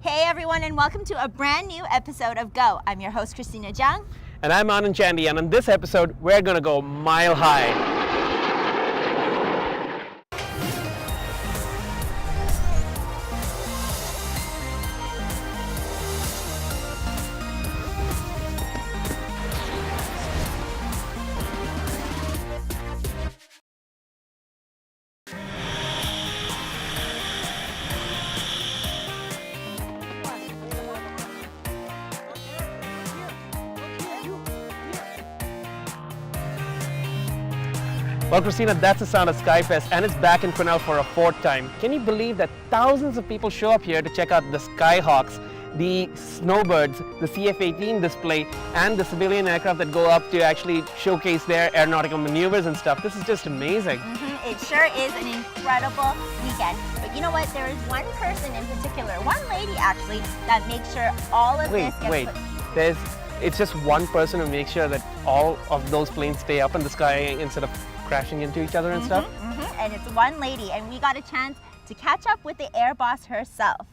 Hey everyone, and welcome to a brand new episode of Go. I'm your host, Christina Jiang. And I'm Anand Chandy, and on this episode, we're gonna go mile high. Well, Christina, that's the sound of Skyfest, and it's back in Quesnel for a fourth time. Can you believe that thousands of people show up here to check out the Skyhawks, the Snowbirds, the CF-18 display, and the civilian aircraft that go up to actually showcase their aeronautical maneuvers and stuff? This is just amazing. It sure is an incredible weekend. But you know what? There is one person in particular, one lady actually, that makes sure all of this gets put... It's just one person who makes sure that all of those planes stay up in the sky instead of crashing into each other and stuff? And it's one lady, and we got a chance to catch up with the air boss herself.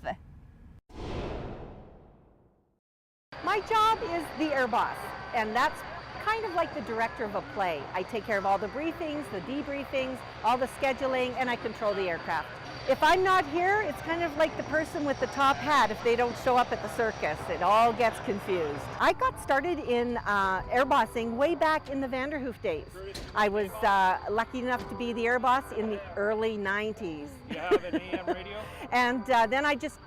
My job is the air boss, and that's kind of like the director of a play. I take care of all the briefings, the debriefings, all the scheduling, and I control the aircraft. If I'm not here, it's kind of like the person with the top hat if they don't show up at the circus. It all gets confused. I got started in air bossing way back in the Vanderhoof days. I was lucky enough to be the air boss in the early 90s. You have an AM radio? And then I just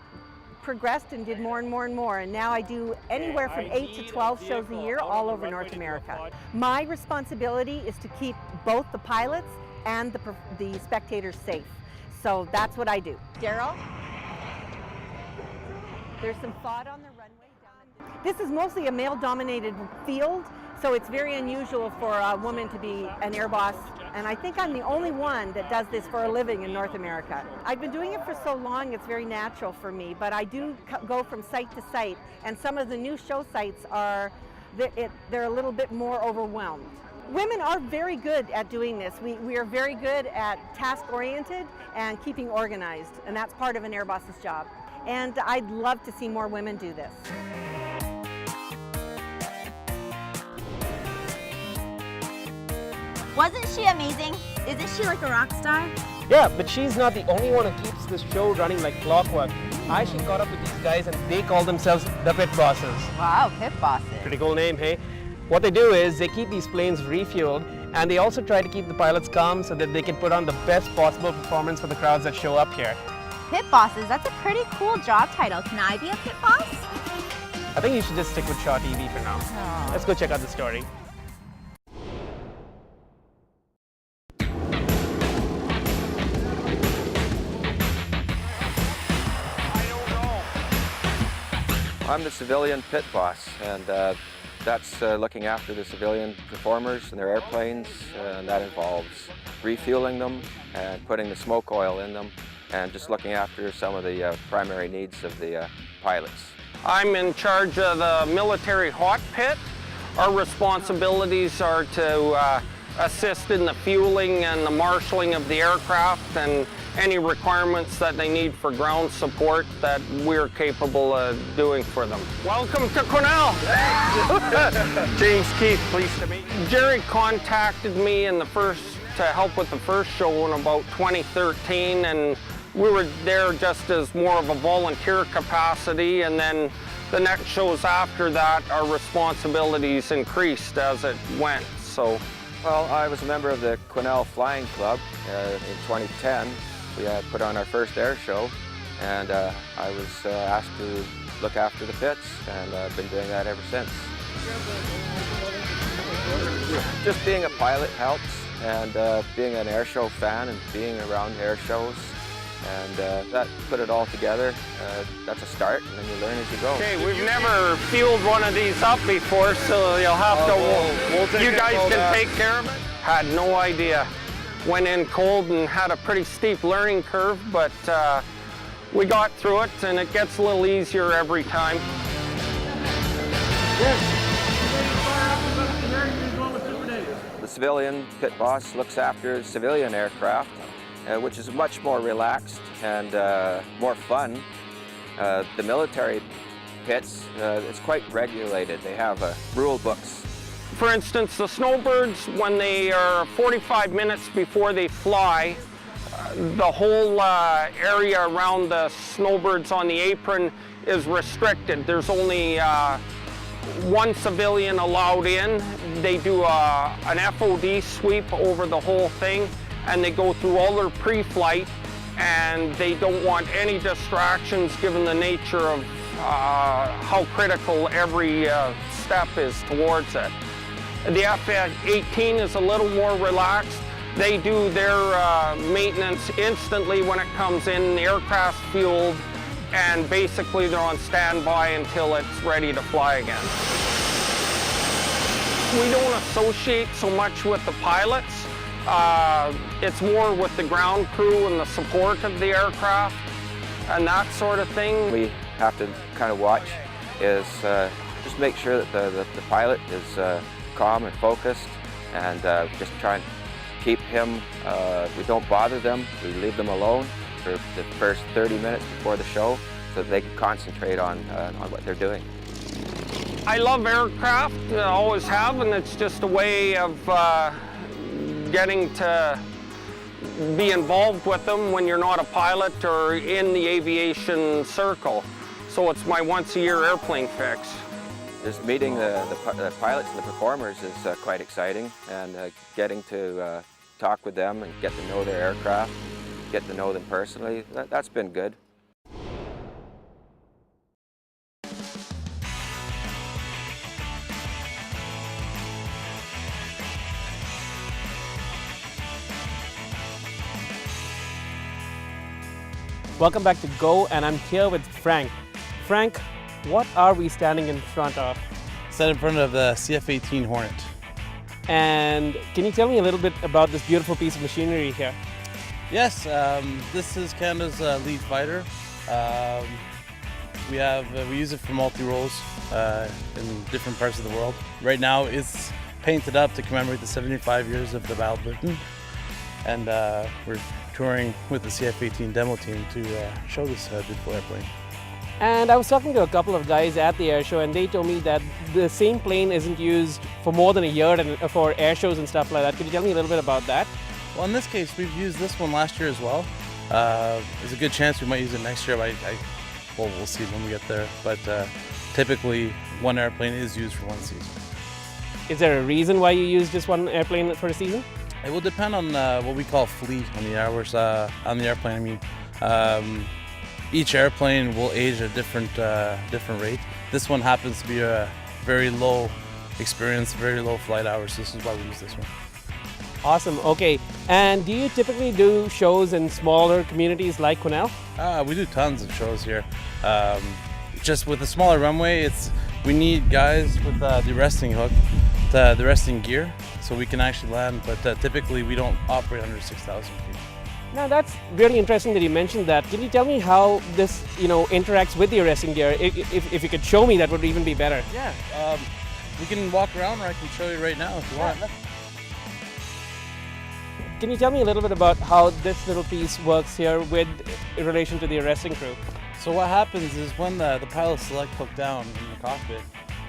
progressed and did more and more and more, and now I do anywhere from 8 to 12 shows a year all over North America. My responsibility is to keep both the pilots and the spectators safe. So that's what I do. Daryl? There's some FOD on the runway down. This is mostly a male-dominated field, so it's very unusual for a woman to be an air boss, and I think I'm the only one that does this for a living in North America. I've been doing it for so long, it's very natural for me, but I do go from site to site, and some of the new show sites are, they're a little bit more overwhelmed. Women are very good at doing this. We are very good at task-oriented and keeping organized, and that's part of an air boss's job. And I'd love to see more women do this. Wasn't she amazing? Isn't she like a rock star? Yeah, but she's not the only one who keeps this show running like clockwork. I actually caught up with these guys, and they call themselves the Pit Bosses. Wow, pit bosses. Pretty cool name, hey? What they do is they keep these planes refueled, and they also try to keep the pilots calm so that they can put on the best possible performance for the crowds that show up here. Pit bosses, that's a pretty cool job title. Can I be a pit boss? I think you should just stick with Shaw TV for now. Oh. Let's go check out the story. I'm the civilian pit boss, and that's looking after the civilian performers and their airplanes, and that involves refueling them and putting the smoke oil in them and just looking after some of the primary needs of the pilots. I'm in charge of the military hot pit. Our responsibilities are to assist in the fueling and the marshalling of the aircraft and any requirements that they need for ground support that we're capable of doing for them. Welcome to Quesnel! James Keith, pleased to meet you. Jerry contacted me to help with the first show in about 2013, and we were there just as more of a volunteer capacity, and then the next shows after that, our responsibilities increased as it went. So, well, I was a member of the Quesnel Flying Club in 2010. We had put on our first air show, and I was asked to look after the pits, and I've been doing that ever since. Just being a pilot helps, and being an air show fan and being around air shows, and that put it all together. That's a start, and then you learn as you go. Okay, we've never fueled one of these up before, so you'll have to, you guys can take care of it. Had no idea. Went in cold and had a pretty steep learning curve, but we got through it, and it gets a little easier every time. The civilian pit boss looks after civilian aircraft, which is much more relaxed and more fun The military pits, it's quite regulated. They have rule books. For instance, the snowbirds, when they are 45 minutes before they fly, the whole area around the snowbirds on the apron is restricted. There's only one civilian allowed in. They do an FOD sweep over the whole thing, and they go through all their pre-flight, and they don't want any distractions given the nature of how critical every step is towards it. The F-18 is a little more relaxed. They do their maintenance instantly when it comes in, the aircraft's fueled, and basically they're on standby until it's ready to fly again. We don't associate so much with the pilots. It's more with the ground crew and the support of the aircraft and that sort of thing. We have to kind of watch is just make sure that the pilot is calm and focused, and just try and keep him, we don't bother them, we leave them alone for the first 30 minutes before the show so that they can concentrate on what they're doing. I love aircraft, I always have, and it's just a way of getting to be involved with them when you're not a pilot or in the aviation circle. So it's my once-a-year airplane fix. Just meeting the pilots and the performers is quite exciting, and getting to talk with them and get to know their aircraft, get to know them personally, that's been good. Welcome back to Go, and I'm here with Frank. Frank, what are we standing in front of? Stand in front of the CF-18 Hornet. And can you tell me a little bit about this beautiful piece of machinery here? Yes, this is Canada's lead fighter. We use it for multi-roles in different parts of the world. Right now it's painted up to commemorate the 75 years of the Battle of Britain, and we're touring with the CF-18 demo team to show this beautiful airplane. And I was talking to a couple of guys at the air show, and they told me that the same plane isn't used for more than a year for air shows and stuff like that. Could you tell me a little bit about that? Well, in this case, we've used this one last year as well. There's a good chance we might use it next year, but well, we'll see when we get there. But typically, one airplane is used for one season. Is there a reason why you use just one airplane for a season? It will depend on what we call fleet on the hours on the airplane. I mean, each airplane will age at a different rate. This one happens to be a very low experience, very low flight hours. This is why we use this one. Awesome. Okay. And do you typically do shows in smaller communities like Quesnel? We do tons of shows here. Just with a smaller runway, we need guys with the resting hook, the resting gear, so we can actually land. But typically, we don't operate under 6,000 feet. Now that's really interesting that you mentioned that. Can you tell me how this, interacts with the resting gear? If you could show me, that would even be better. Yeah. We can walk around, or I can show you right now if you want. Can you tell me a little bit about how this little piece works here in relation to the arresting crew? So what happens is when the pilots select hook down in the cockpit,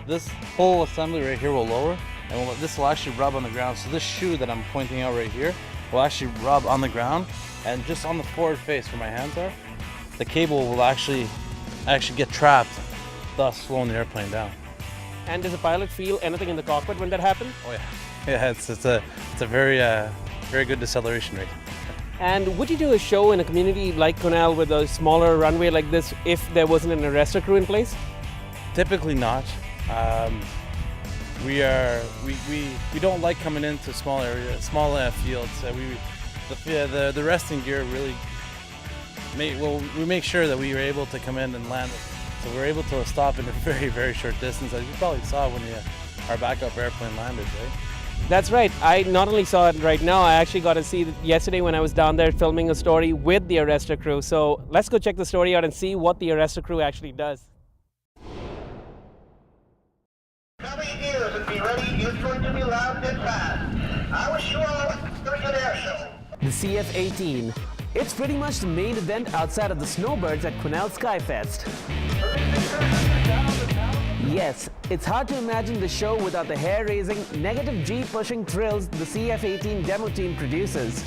this whole assembly right here will lower, and this will actually rub on the ground. So this shoe that I'm pointing out right here will actually rub on the ground, and just on the forward face where my hands are, the cable will actually get trapped, thus slowing the airplane down. And does the pilot feel anything in the cockpit when that happens? Oh yeah, yeah. It's a very good deceleration rate. And would you do a show in a community like Quesnel with a smaller runway like this if there wasn't an arrestor crew in place? Typically not. We don't like coming into small areas, small fields. The resting gear really we make sure that we are able to come in and land. So we're able to stop in a very, very short distance, as you probably saw when our backup airplane landed, right? That's right. I not only saw it right now, I actually got to see it yesterday when I was down there filming a story with the arrestor crew. So let's go check the story out and see what the arrestor crew actually does. Cover your ears and be ready. It's going to be loud and fast. I wish you all a very good air show. The CF-18 It's pretty much the main event outside of the snowbirds at Quesnel Skyfest. Yes, it's hard to imagine the show without the hair-raising, negative G-pushing thrills the CF-18 demo team produces.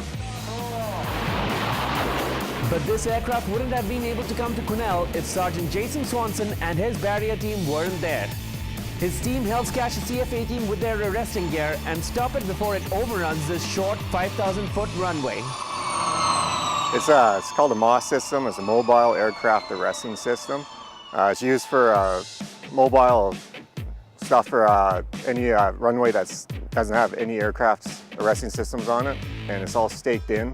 But this aircraft wouldn't have been able to come to Quesnel if Sergeant Jason Swanson and his barrier team weren't there. His team helps catch the CF-18 with their arresting gear and stop it before it overruns this short 5,000-foot runway. It's called a MOS system. It's a mobile aircraft arresting system. It's used for mobile stuff for any runway that doesn't have any aircraft arresting systems on it, and it's all staked in.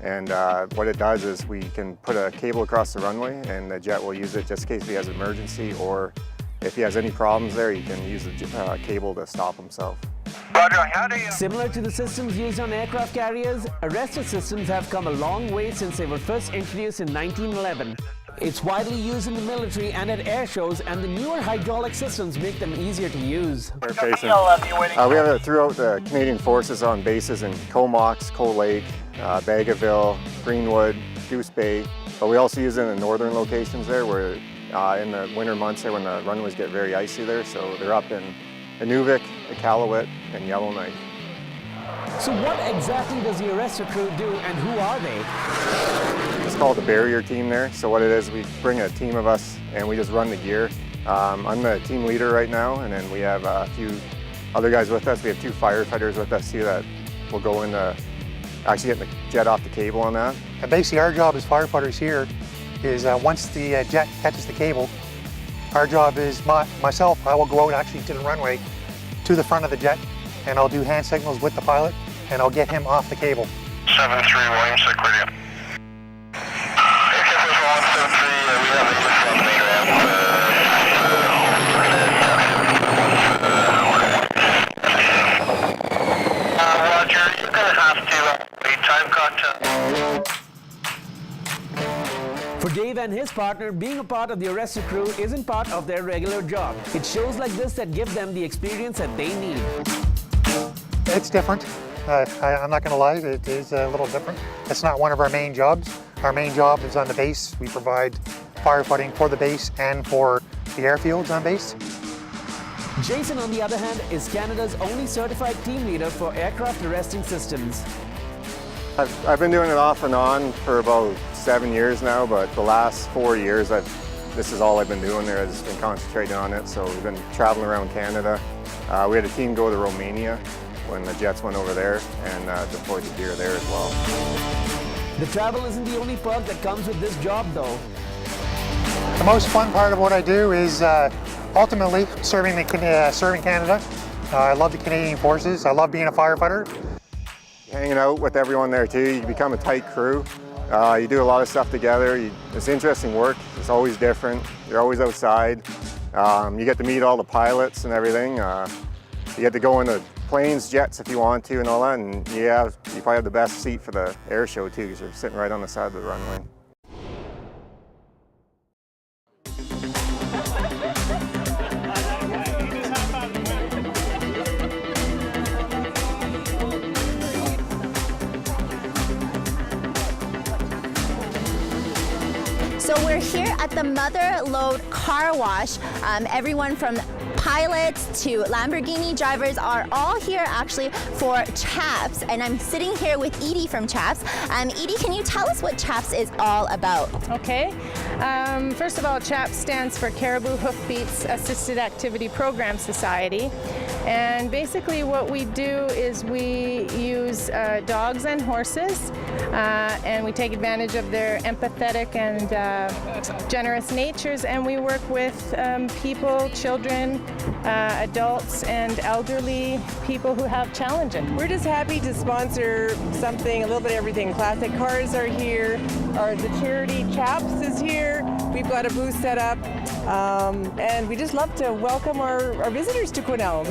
And what it does is we can put a cable across the runway, and the jet will use it just in case he has an emergency, or if he has any problems there, he can use the cable to stop himself. Roger, how do you... Similar to the systems used on aircraft carriers, arrestor systems have come a long way since they were first introduced in 1911. It's widely used in the military and at air shows, and the newer hydraulic systems make them easier to use. We have it throughout the Canadian Forces on bases in Comox, Coal Lake, Bagotville, Greenwood, Goose Bay, but we also use it in northern locations there where in the winter months there when the runways get very icy there, so they're up in Inuvik, Iqaluit, and Yellowknife. So what exactly does the arrestor crew do, and who are they? It's called the barrier team there. So what it is, we bring a team of us and we just run the gear. I'm the team leader right now, and then we have a few other guys with us. We have 2 firefighters with us here that will go into actually getting the jet off the cable on that. And basically our job as firefighters here is once the jet catches the cable, our job is, myself, I will go out actually to the runway, to the front of the jet, and I'll do hand signals with the pilot, and I'll get him off the cable. 7-3 William, sick with you. We have a Roger, you're going to have to lead time contact. For Dave and his partner, being a part of the arrestor crew isn't part of their regular job. It's shows like this that give them the experience that they need. It's different. I'm not going to lie, it is a little different. It's not one of our main jobs. Our main job is on the base. We provide firefighting for the base and for the airfields on base. Jason, on the other hand, is Canada's only certified team leader for aircraft arresting systems. I've been doing it off and on for about 7 years now, but the last 4 years, this is all I've been doing there. I've just been concentrating on it. So we've been traveling around Canada. We had a team go to Romania when the jets went over there and deployed the gear there as well. The travel isn't the only perk that comes with this job, though. The most fun part of what I do is ultimately serving Canada. I love the Canadian Forces. I love being a firefighter. Hanging out with everyone there too, you become a tight crew. You do a lot of stuff together. It's interesting work. It's always different. You're always outside. You get to meet all the pilots and everything. You get to go into planes, jets if you want to and all that. And you probably have the best seat for the air show too, because you're sitting right on the side of the runway. So we're here at the Mother Lode Car Wash. Everyone from pilots to Lamborghini drivers are all here actually for CHAPS, and I'm sitting here with Edie from CHAPS. Edie, can you tell us what CHAPS is all about? Okay. First of all, CHAPS stands for Caribou Hoofbeats Assisted Activity Program Society. And basically what we do is we use dogs and horses, and we take advantage of their empathetic and generous natures, and we work with people, children, adults, and elderly people who have challenges. We're just happy to sponsor something, a little bit of everything. Classic Cars are here, the charity CHAPS is here. We've got a booth set up, and we just love to welcome our visitors to Quesnel,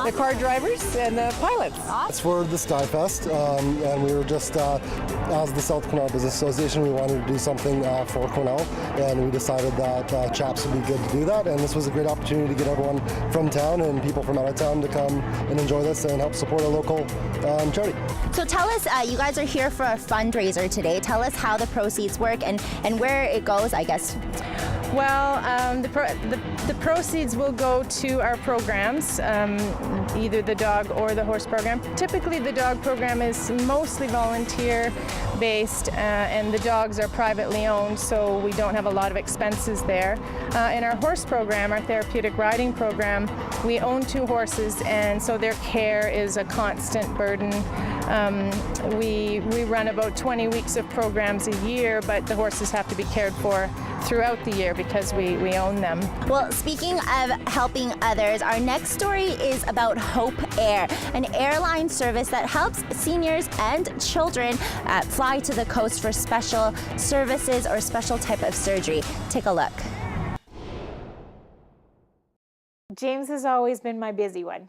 the car drivers and the pilots. It's for the Skyfest, and we were just, as the South Quesnel Business Association, we wanted to do something for Quesnel, and we decided that Chaps would be good to do that, and this was a great opportunity to get everyone from town and people from out of town to come and enjoy this and help support a local charity. So tell us, you guys are here for a fundraiser today. Tell us how the proceeds work and where it goes, I guess. Well, the proceeds will go to our programs, either the dog or the horse program. Typically the dog program is mostly volunteer based and the dogs are privately owned, so we don't have a lot of expenses there. In our horse program, our therapeutic riding program, we own 2 horses, and so their care is a constant burden. We run about 20 weeks of programs a year, but the horses have to be cared for throughout the year because we own them. Well, speaking of helping others, our next story is about Hope Air, an airline service that helps seniors and children fly to the coast for special services or special type of surgery. Take a look. James has always been my busy one.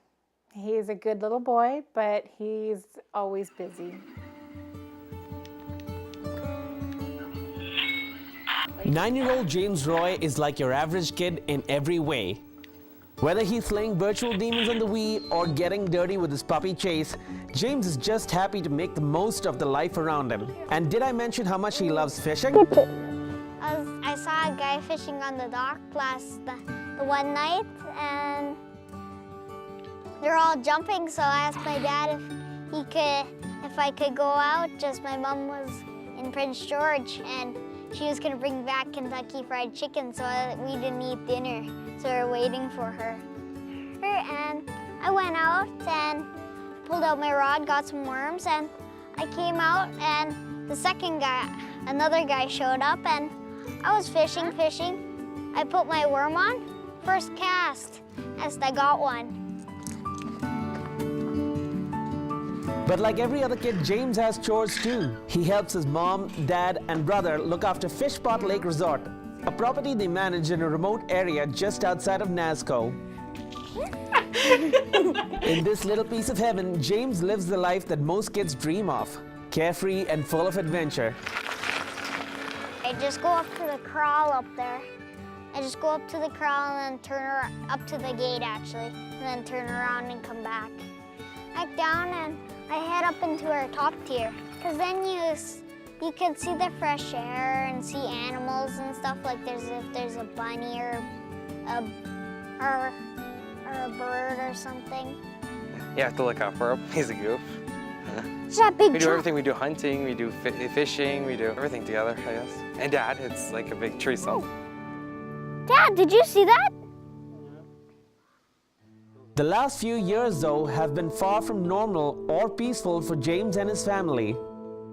He's a good little boy, but he's always busy. Nine-year-old James Roy is like your average kid in every way. Whether he's slaying virtual demons on the Wii or getting dirty with his puppy Chase, James is just happy to make the most of the life around him. And did I mention how much he loves fishing? I saw a guy fishing on the dock the one night, and they're all jumping, so I asked my dad if I could go out. Just my mom was in Prince George, and she was gonna bring back Kentucky Fried Chicken, so we didn't eat dinner, so we were waiting for her. And I went out and pulled out my rod, got some worms, and I came out, and the second guy, another guy showed up, and I was fishing. I put my worm on, first cast, as I got one. But like every other kid, James has chores too. He helps his mom, dad, and brother look after Fishpot Lake Resort, a property they manage in a remote area just outside of Nasco. In this little piece of heaven, James lives the life that most kids dream of, carefree and full of adventure. I just go up to the crawl up there. I just go up to the crawl and then turn up to the gate actually, and then turn around and come back. Back down, and I head up into our top tier, because then you can see the fresh air and see animals and stuff, like if there's a bunny or a bird or something. You have to look out for him. He's a goof. We do everything. We do hunting, we do fishing, we do everything together, I guess. And Dad, it's like a big threesome. Dad, did you see that? The last few years, though, have been far from normal or peaceful for James and his family.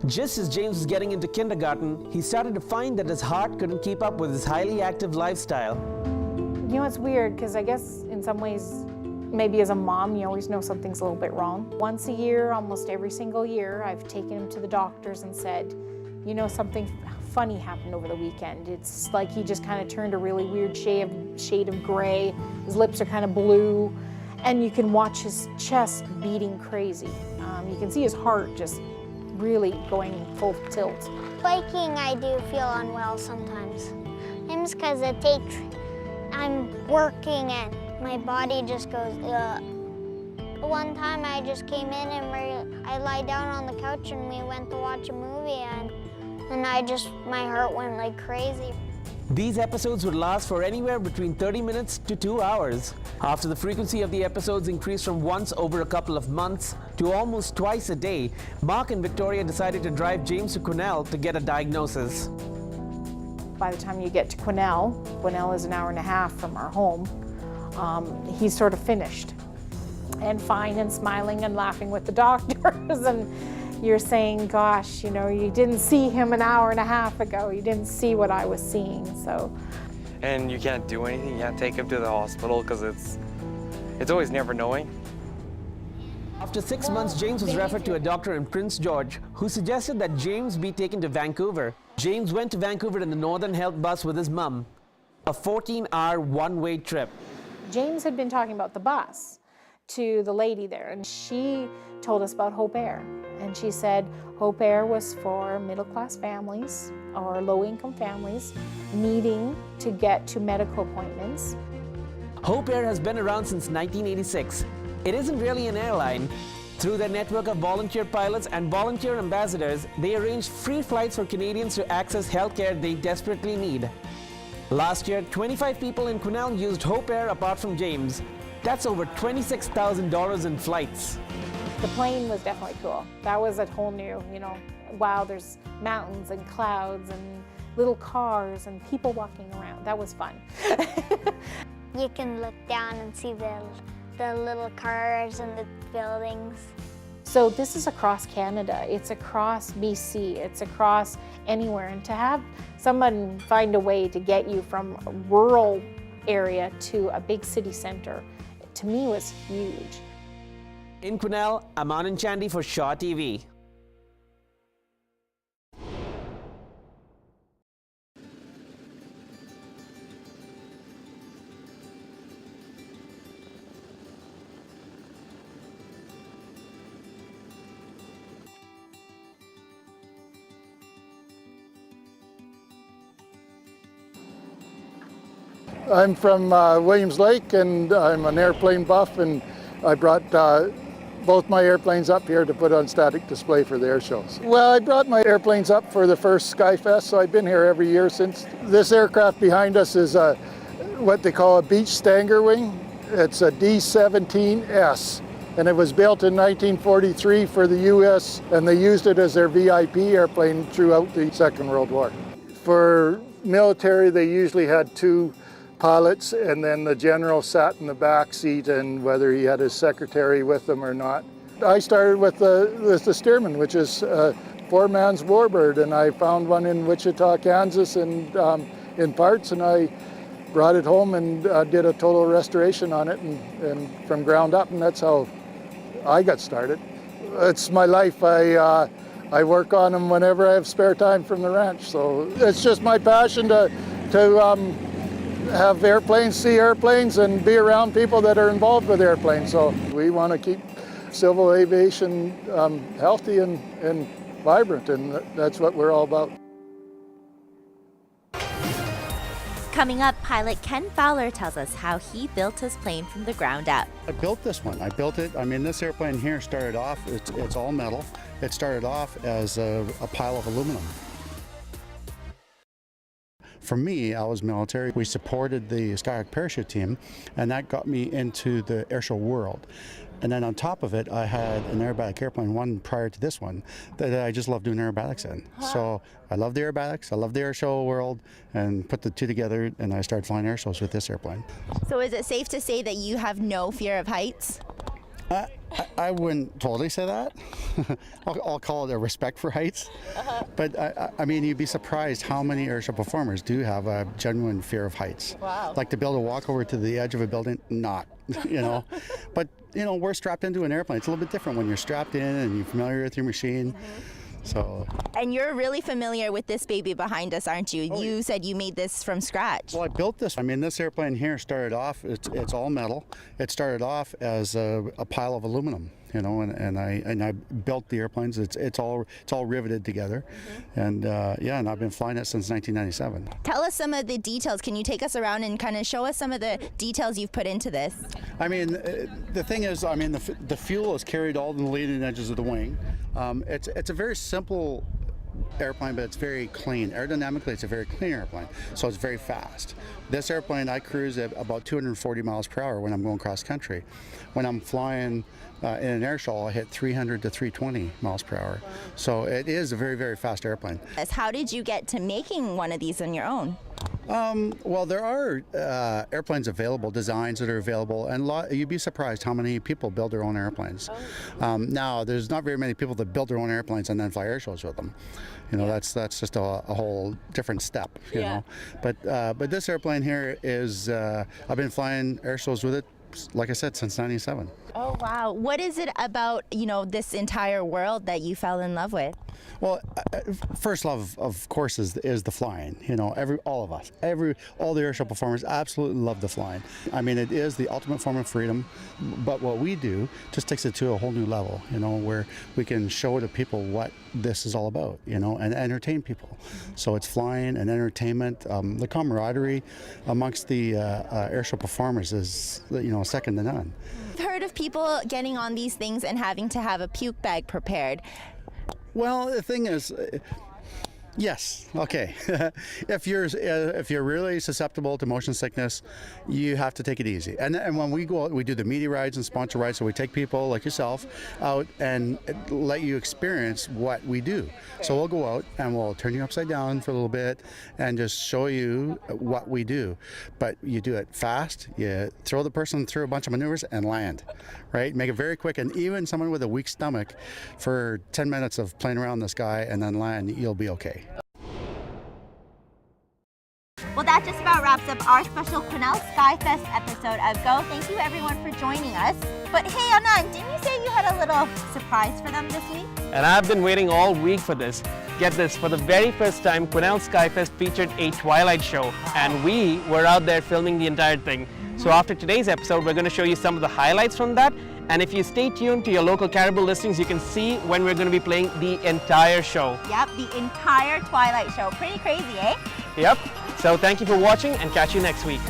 Just as James was getting into kindergarten, he started to find that his heart couldn't keep up with his highly active lifestyle. You know, it's weird because I guess in some ways, maybe as a mom, you always know something's a little bit wrong. Once a year, almost every single year, I've taken him to the doctors and said, you know, something funny happened over the weekend. It's like he just kind of turned a really weird shade of gray. His lips are kind of blue. And you can watch his chest beating crazy. You can see his heart just really going full tilt. Biking, I do feel unwell sometimes. It's because I'm working and my body just goes, ugh. One time I just came in and I lied down on the couch and we went to watch a movie, and my heart went like crazy. These episodes would last for anywhere between 30 minutes to 2 hours. After the frequency of the episodes increased from once over a couple of months to almost twice a day, Mark and Victoria decided to drive James to Quesnel to get a diagnosis. By the time you get to Quesnel is an hour and a half from our home, he's sort of finished and fine and smiling and laughing with the doctors. And you're saying, gosh, you know, you didn't see him an hour and a half ago. You didn't see what I was seeing, so. And you can't do anything. You can't take him to the hospital because it's always never knowing. After 6 months, James was referred to a doctor in Prince George who suggested that James be taken to Vancouver. James went to Vancouver in the Northern Health bus with his mum. a 14-hour one-way trip. James had been talking about the bus to the lady there, and she told us about Hope Air. And she said Hope Air was for middle-class families or low-income families needing to get to medical appointments. Hope Air has been around since 1986. It isn't really an airline. Through their network of volunteer pilots and volunteer ambassadors, they arrange free flights for Canadians to access healthcare they desperately need. Last year, 25 people in Quesnel used Hope Air apart from James. That's over $26,000 in flights. The plane was definitely cool. That was a whole new, wow, there's mountains and clouds and little cars and people walking around. That was fun. You can look down and see the little cars and the buildings. So this is across Canada, it's across BC, it's across anywhere. And to have someone find a way to get you from a rural area to a big city center, to me was huge. In Quesnel, I'm Anand Chandy for Shaw TV. I'm from Williams Lake, and I'm an airplane buff, and I brought both my airplanes up here to put on static display for the air shows. Well, I brought my airplanes up for the first Skyfest, so I've been here every year since. This aircraft behind us is what they call a beach stanger wing. It's a D-17S, and it was built in 1943 for the US, and they used it as their VIP airplane throughout the Second World War. For military, they usually had two pilots, and then the general sat in the back seat, and whether he had his secretary with him or not. I started with the Stearman, which is a four-man's warbird, and I found one in Wichita, Kansas, and in parts, and I brought it home and did a total restoration on it, and from ground up, and that's how I got started. It's my life. I work on them whenever I have spare time from the ranch, so it's just my passion to have airplanes, see airplanes, and be around people that are involved with airplanes. So we want to keep civil aviation healthy and vibrant, and that's what we're all about. Coming up, pilot Ken Fowler tells us how he built his plane from the ground up. I built this one. I built it. I mean, this airplane here started off, it's all metal. It started off as a pile of aluminum. For me, I was military. We supported the Skyhawk parachute team, and that got me into the airshow world. And then on top of it, I had an aerobatic airplane, one prior to this one, that I just love doing aerobatics in. So I love the aerobatics, I love the airshow world, and put the two together, and I started flying airshows with this airplane. So is it safe to say that you have no fear of heights? I wouldn't totally say that. I'll call it a respect for heights. But I mean, you'd be surprised how many airshow performers do have a genuine fear of heights. Wow. Like to be able to walk over to the edge of a building, not, But, we're strapped into an airplane. It's a little bit different when you're strapped in and you're familiar with your machine. So. And you're really familiar with this baby behind us, aren't you? Oh, you said you made this from scratch. Well, I built this. I mean, this airplane here started off, it's all metal. It started off as a pile of aluminum, and I built the airplanes. It's all riveted together. And and I've been flying it since 1997. Tell us some of the details. Can you take us around and kind of show us some of the details you've put into this? I mean, the thing is, the fuel is carried all in the leading edges of the wing. It's a very simple airplane, but it's very clean. Aerodynamically, it's a very clean airplane, so it's very fast. This airplane, I cruise at about 240 miles per hour when I'm going cross country. When I'm flying in an air show, I hit 300 to 320 miles per hour. So it is a very, very fast airplane. How did you get to making one of these on your own? Well, there are airplanes available, designs that are available, and you'd be surprised how many people build their own airplanes. Now, there's not very many people that build their own airplanes and then fly air shows with them. That's just a whole different step. You know. But this airplane here is I've been flying air shows with it, like I said, since '97. Oh wow! What is it about this entire world that you fell in love with? Well, first love, of course, is the flying. You know, all of us, all the airshow performers absolutely love the flying. I mean, it is the ultimate form of freedom. But what we do just takes it to a whole new level. You know, where we can show to people what this is all about. You know, and entertain people. So it's flying and entertainment. The camaraderie amongst the airshow performers is, you know, second to none. I've heard of people getting on these things and having to have a puke bag prepared. Well, the thing is, yes, okay. If you're really susceptible to motion sickness, you have to take it easy. And when we go out, we do the media rides and sponsor rides, so we take people like yourself out and let you experience what we do. So we'll go out and we'll turn you upside down for a little bit and just show you what we do. But you do it fast, you throw the person through a bunch of maneuvers and land, right? Make it very quick, and even someone with a weak stomach, for 10 minutes of playing around the sky and then land, you'll be okay. Well, that just about wraps up our special Quesnel Skyfest episode of Go. Thank you everyone for joining us. But hey, Anand, didn't you say you had a little surprise for them this week? And I've been waiting all week for this. Get this, for the very first time, Quesnel Skyfest featured a Twilight show, and we were out there filming the entire thing. So after today's episode, we're going to show you some of the highlights from that. And if you stay tuned to your local Caribou listings, you can see when we're going to be playing the entire show. Yep, the entire Twilight show. Pretty crazy, eh? Yep. So thank you for watching, and catch you next week.